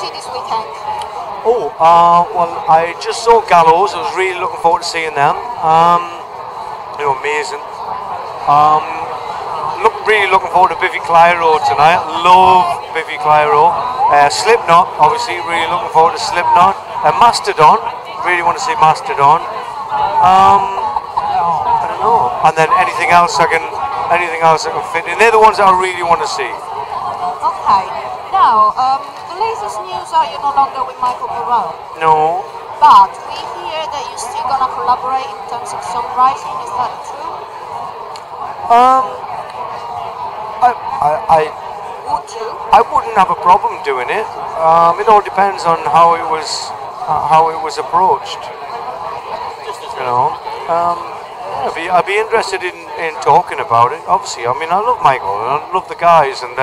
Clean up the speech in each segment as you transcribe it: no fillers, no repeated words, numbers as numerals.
see this weekend? Oh, well, I just saw Gallows. I was really looking forward to seeing them. They were amazing. Really looking forward to Biffy Clyro tonight. Love Biffy Clyro. Slipknot, obviously, really looking forward to Slipknot. Mastodon, really want to see Mastodon. I don't know. And then anything else I can fit in. They're the ones that I really want to see. Okay. Now, the latest news are you're no longer with Michael Moreau. No. But we hear that you're still gonna collaborate in terms of songwriting. Is that true? I wouldn't have a problem doing it. It all depends on how it was approached. You know, I'd be interested in talking about it. Obviously, I mean, I love Michael and I love the guys, and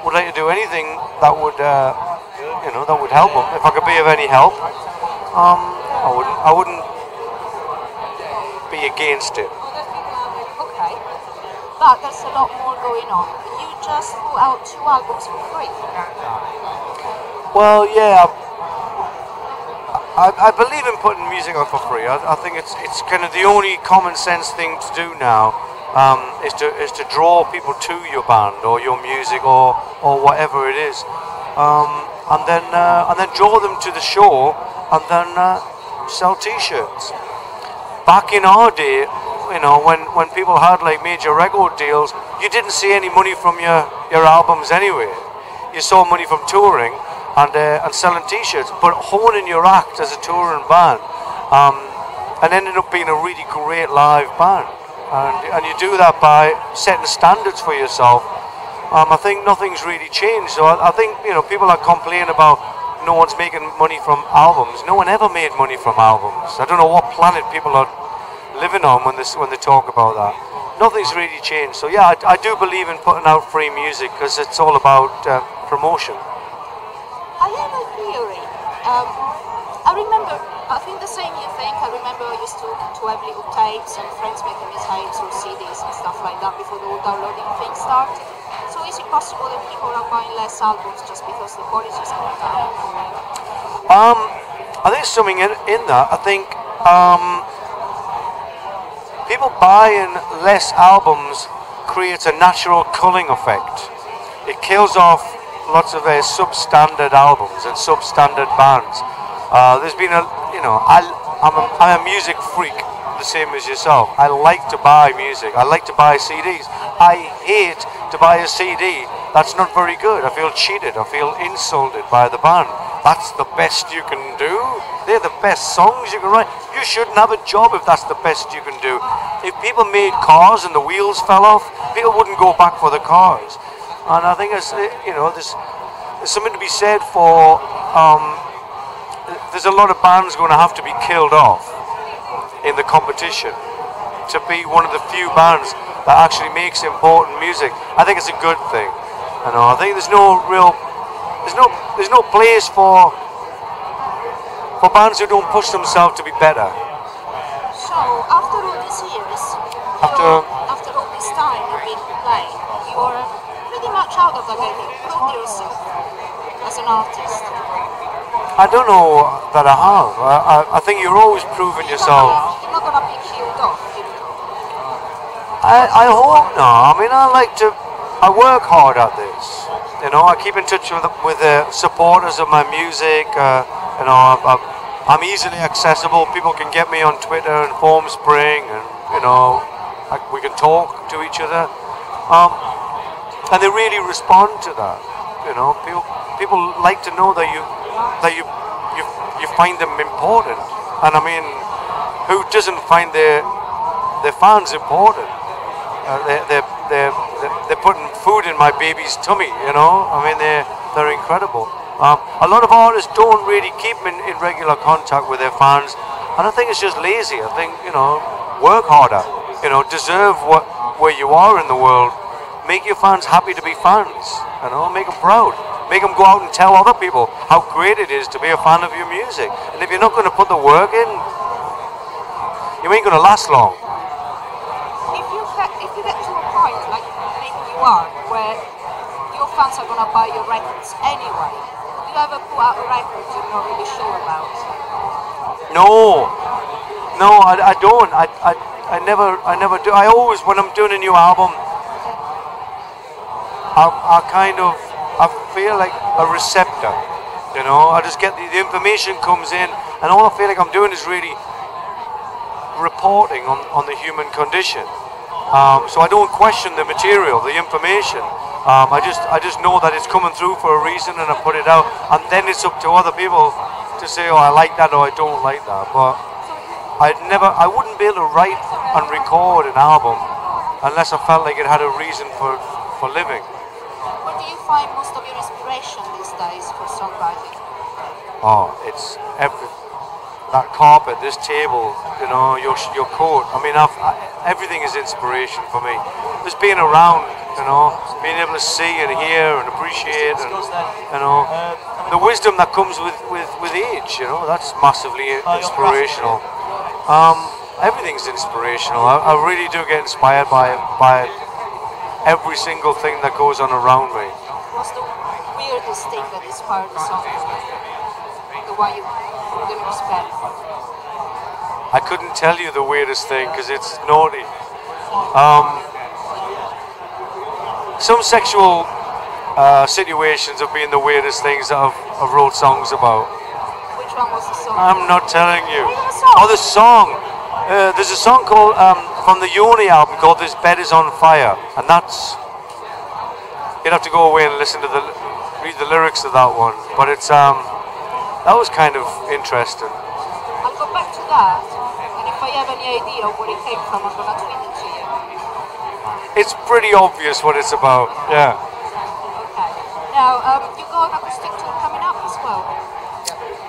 would like to do anything that would that would help them. If I could be of any help, I wouldn't be against it. Okay, but there's a lot more going on. You just threw out 2 albums for free. Well, yeah, I believe in putting music out for free. I think it's kind of the only common sense thing to do now, is to draw people to your band or your music or whatever it is, and then draw them to the show, and then sell T-shirts. Back in our day, you know, when people had like major record deals, you didn't see any money from your albums anyway. You saw money from touring and selling T-shirts, but honing your act as a touring band, and ended up being a really great live band. And you do that by setting standards for yourself. I think nothing's really changed. So I think, you know, people that complain about no one's making money from albums. No one ever made money from albums. I don't know what planet people are living on when they talk about that. Nothing's really changed. So yeah, I do believe in putting out free music because it's all about promotion. I have a theory. I remember, I think the same you think. I remember I used to heavily with tapes and friends making me tapes or CDs and stuff like that before the whole downloading thing started. So is it possible that people are buying less albums just because the quality is going down? I think there's something in that. I think people buying less albums creates a natural culling effect. It kills off lots of substandard albums and substandard bands. There's been I'm a music freak, the same as yourself. I like to buy music. I like to buy CDs. I hate to buy a CD that's not very good. I feel cheated. I feel insulted by the band. That's the best you can do. They're the best songs you can write. You shouldn't have a job if that's the best you can do. If people made cars and the wheels fell off, people wouldn't go back for the cars. And I think there's something to be said for. There's a lot of bands going to have to be killed off in the competition to be one of the few bands that actually makes important music. I think it's a good thing. I think there's no place for bands who don't push themselves to be better. So after all these years, after all this time you've been playing, you're pretty much out of the game. You proved yourself as an artist. I don't know that I have. I think you're always proving yourself. You're not gonna be killed off. I hope not. I mean, I work hard at this. You know, I keep in touch with the supporters of my music. I'm easily accessible. People can get me on Twitter and Formspring, and we can talk to each other. And they really respond to that. You know, people like to know that you find them important. And I mean, who doesn't find their fans important? They're putting food in my baby's tummy. You know, I mean, they're incredible. A lot of artists don't really keep in regular contact with their fans, and I think it's just lazy. I think, work harder. Deserve where you are in the world. Make your fans happy to be fans. Make them proud. Make them go out and tell other people how great it is to be a fan of your music. And if you're not going to put the work in, you ain't going to last long. If you get to a point like maybe you are, where your fans are going to buy your records anyway, you ever put out a record you're not really sure about? No, no, I don't. I never do. I always, when I'm doing a new album, I kind of, I feel like a receptor. You know, I just get the information comes in, and all I feel like I'm doing is really reporting on the human condition. So I don't question the material, the information. I just know that it's coming through for a reason, and I put it out, and then it's up to other people to say, oh, I like that or I don't like that. But I wouldn't be able to write and record an album unless I felt like it had a reason for living. Where do you find most of your inspiration these days for songwriting? Oh, it's that carpet, this table, you know, your coat. I mean, everything is inspiration for me. Just being around, you know, being able to see and hear and appreciate, and you know, the wisdom that comes with age. You know, that's massively inspirational. Everything's inspirational. I really do get inspired by every single thing that goes on around me. What's the weirdest thing that inspired the song? The one you didn't expect? I couldn't tell you the weirdest thing because it's naughty. Some sexual situations have been the weirdest things that I've wrote songs about. Which one was the song? I'm not telling you. Oh, the song. There's a song called from the Yoni album called "This Bed Is on Fire," and that's, you'd have to go away and read the lyrics of that one. But it's that was kind of interesting. I'll go back to that, and if I have any idea of where it came from, I'm gonna tweet it to you. It's pretty obvious what it's about. Yeah. Okay. Now, you got an acoustic tour coming up as well.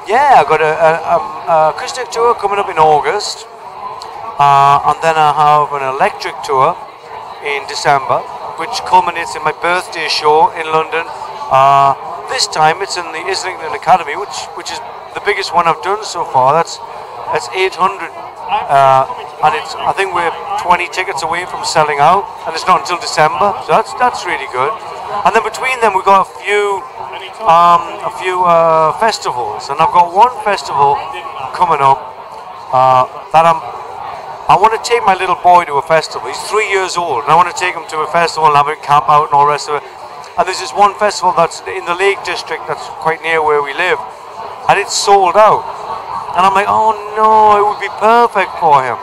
Yeah, I got a acoustic tour coming up in August, and then I have an electric tour in December, which culminates in my birthday show in London. This time it's in the Islington Academy, which is the biggest one I've done so far. That's 800, and I think we're 20 tickets away from selling out, and it's not until December, so that's really good. And then between them we've got a few festivals, and I've got one festival coming up that I want to take my little boy to a festival. He's 3 years old, and I want to take him to a festival and have him camp out and all the rest of it. And there's this one festival that's in the Lake District that's quite near where we live, and it's sold out. And I'm like, oh no, it would be perfect for him.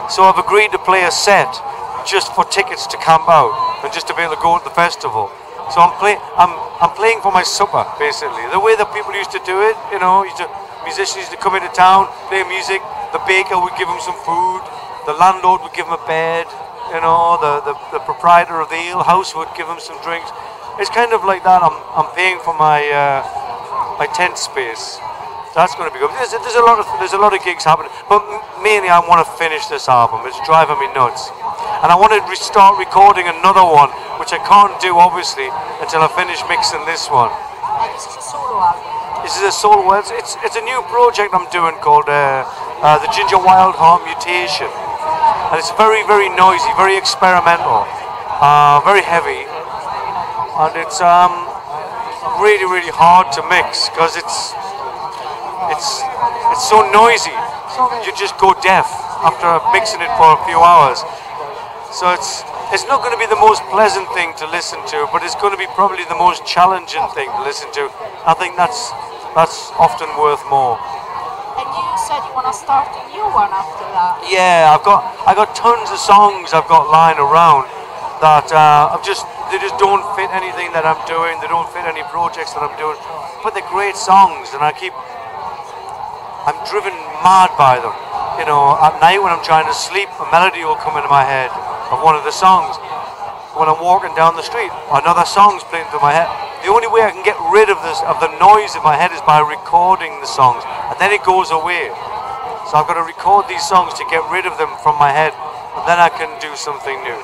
So I've agreed to play a set just for tickets to camp out and just to be able to go to the festival. So I'm playing for my supper, basically. The way that people used to do it, you know, musicians used to come into town, play music, the baker would give them some food, the landlord would give them a bed, you know, the proprietor of the ale house would give them some drinks. It's kind of like that. I'm paying for my my tent space. That's going to be good. There's a lot of gigs happening, but mainly I want to finish this album. It's driving me nuts, and I want to start recording another one, which I can't do obviously until I finish mixing this one. And this is a solo album. This is a solo. Well, it's a new project I'm doing called the Ginger Wildheart Mutation, and it's very noisy, very experimental, very heavy, and it's really hard to mix because it's so noisy. You just go deaf after mixing it for a few hours. So it's not going to be the most pleasant thing to listen to, but it's going to be probably the most challenging thing to listen to. I think that's often worth more. And you said you want to start a new one after that. Yeah, I got tons of songs I've got lying around that they just don't fit anything that I'm doing. They don't fit any projects that I'm doing, but they're great songs, and I'm driven mad by them. You know, at night when I'm trying to sleep, a melody will come into my head of one of the songs. When I'm walking down the street, another song's playing through my head. The only way I can get rid of the noise in my head is by recording the songs, and then it goes away. So I've got to record these songs to get rid of them from my head, and then I can do something new.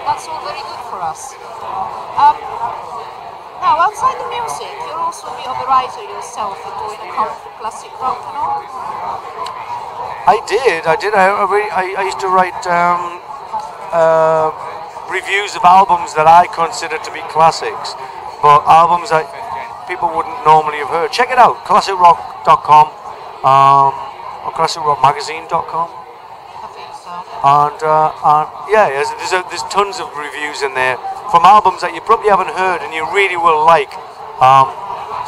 That's all very good for us. Now, outside the music, you're also a bit of a writer yourself. You're doing a country classic rock and all. I did. I used to write reviews of albums that I consider to be classics, but albums people wouldn't normally have heard. Check it out, classicrock.com or classicrockmagazine.com. I think so. And yeah, there's tons of reviews in there from albums that you probably haven't heard and you really will like.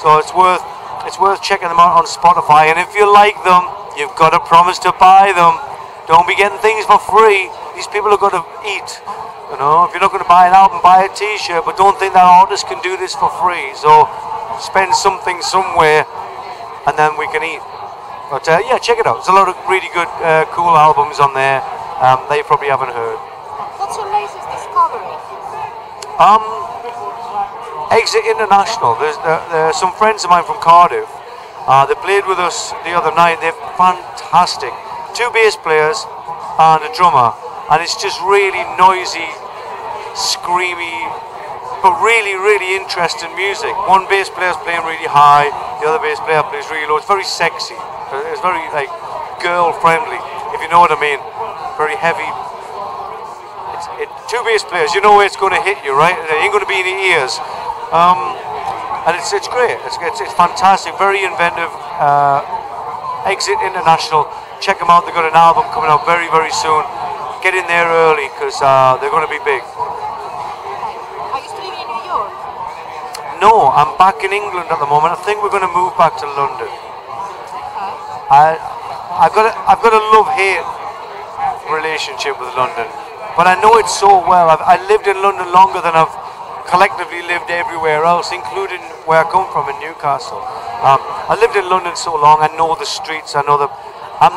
So it's worth checking them out on Spotify. And if you like them, you've got to promise to buy them. Don't be getting things for free. These people are going to eat. You know, if you're not going to buy an album, buy a T-shirt. But don't think that artists can do this for free. So spend something somewhere, and then we can eat. But yeah, check it out. There's a lot of really good, cool albums on there that you probably haven't heard. What's your latest discovery? Exit International. There's some friends of mine from Cardiff. They played with us the other night. They're fantastic. 2 bass players and a drummer, and it's just really noisy, screamy, but really, really interesting music. One bass player's playing really high, the other bass player plays really low. It's very sexy. It's very like girl-friendly, if you know what I mean. Very heavy. 2 bass players, you know where it's going to hit you, right? It ain't going to be in the ears. And it's great. It's fantastic. Very inventive. Exit International. Check them out. They've got an album coming out very, very soon. Get in there early because they're going to be big. Are you still living in New York? No, I'm back in England at the moment. I think we're going to move back to London. Okay. I've got a love-hate relationship with London, but I know it so well. I lived in London longer than I've collectively lived everywhere else, including where I come from in Newcastle. I lived in London so long. I know the streets. I'm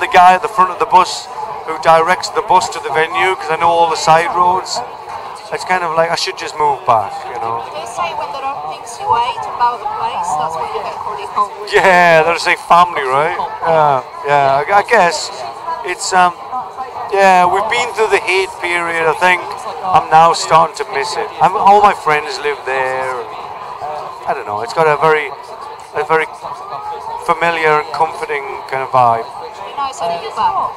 the guy at the front of the bus who directs the bus to the venue because I know all the side roads. It's kind of like I should just move back, you know. They say when there are things you hate about the place, that's when you can call it home. Yeah, they'll say family, right? Yeah. I guess it's yeah. We've been through the hate period. I think I'm now starting to miss it. All my friends live there. I don't know. It's got a very familiar and comforting kind of vibe. It'd be nice having you back.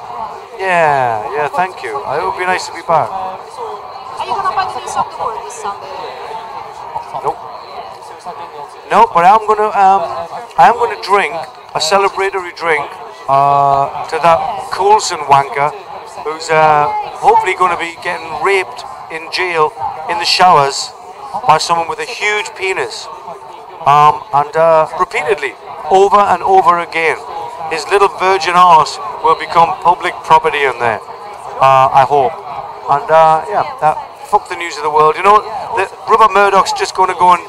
Yeah. Thank you. It would be nice to be back. Are you gonna buy the News of the World this Sunday? Nope. No, but I am gonna drink a celebratory drink to that Coulson wanker who's hopefully going to be getting raped in jail in the showers by someone with a huge penis, and repeatedly, over and over again. His little virgin arse will become public property in there, I hope. And fuck the News of the World. You know, Rupert Murdoch's just going to go and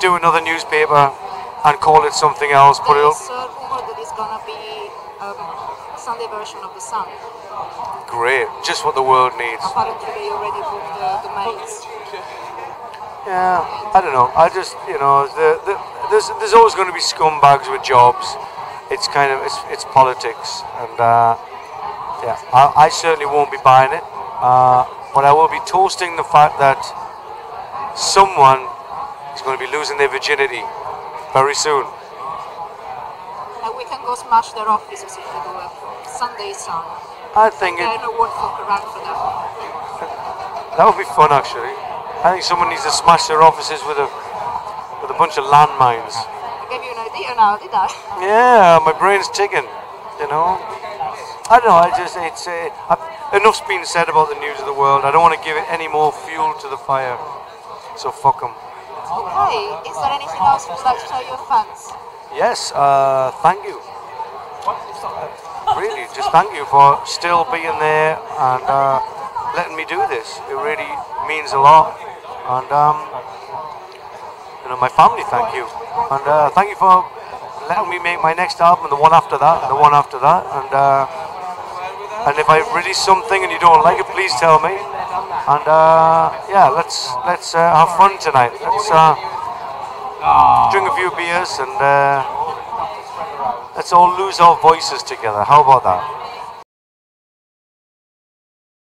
do another newspaper and call it something else. Put it up. There's a rumor that it's gonna be a Sunday version of The Sun. Great, just what the world needs. Apparently they already booked the domains. Yeah, I don't know. I just, you know, there's always going to be scumbags with jobs. It's kind of it's politics, and yeah, I certainly won't be buying it. But I will be toasting the fact that someone is going to be losing their virginity very soon. And we can go smash their offices if we do a Sunday Sun. I think There are no word fuck around for that. that would be fun, actually. I think someone needs to smash their offices with a bunch of landmines. I gave you an idea now, did I? Yeah, my brain's ticking. You know, I don't know. Enough's been said about the News of the World. I don't want to give it any more fuel to the fire. So fuck them. Okay, is there anything else you'd like to tell your fans? Yes, thank you. Really, just thank you for still being there and letting me do this. It really means a lot. And you know, my family, thank you. And thank you for letting me make my next album, and the one after that, and the one after that. And if I release something and you don't like it, please tell me. And yeah, let's have fun tonight. Let's drink a few beers and let's all lose our voices together. How about that?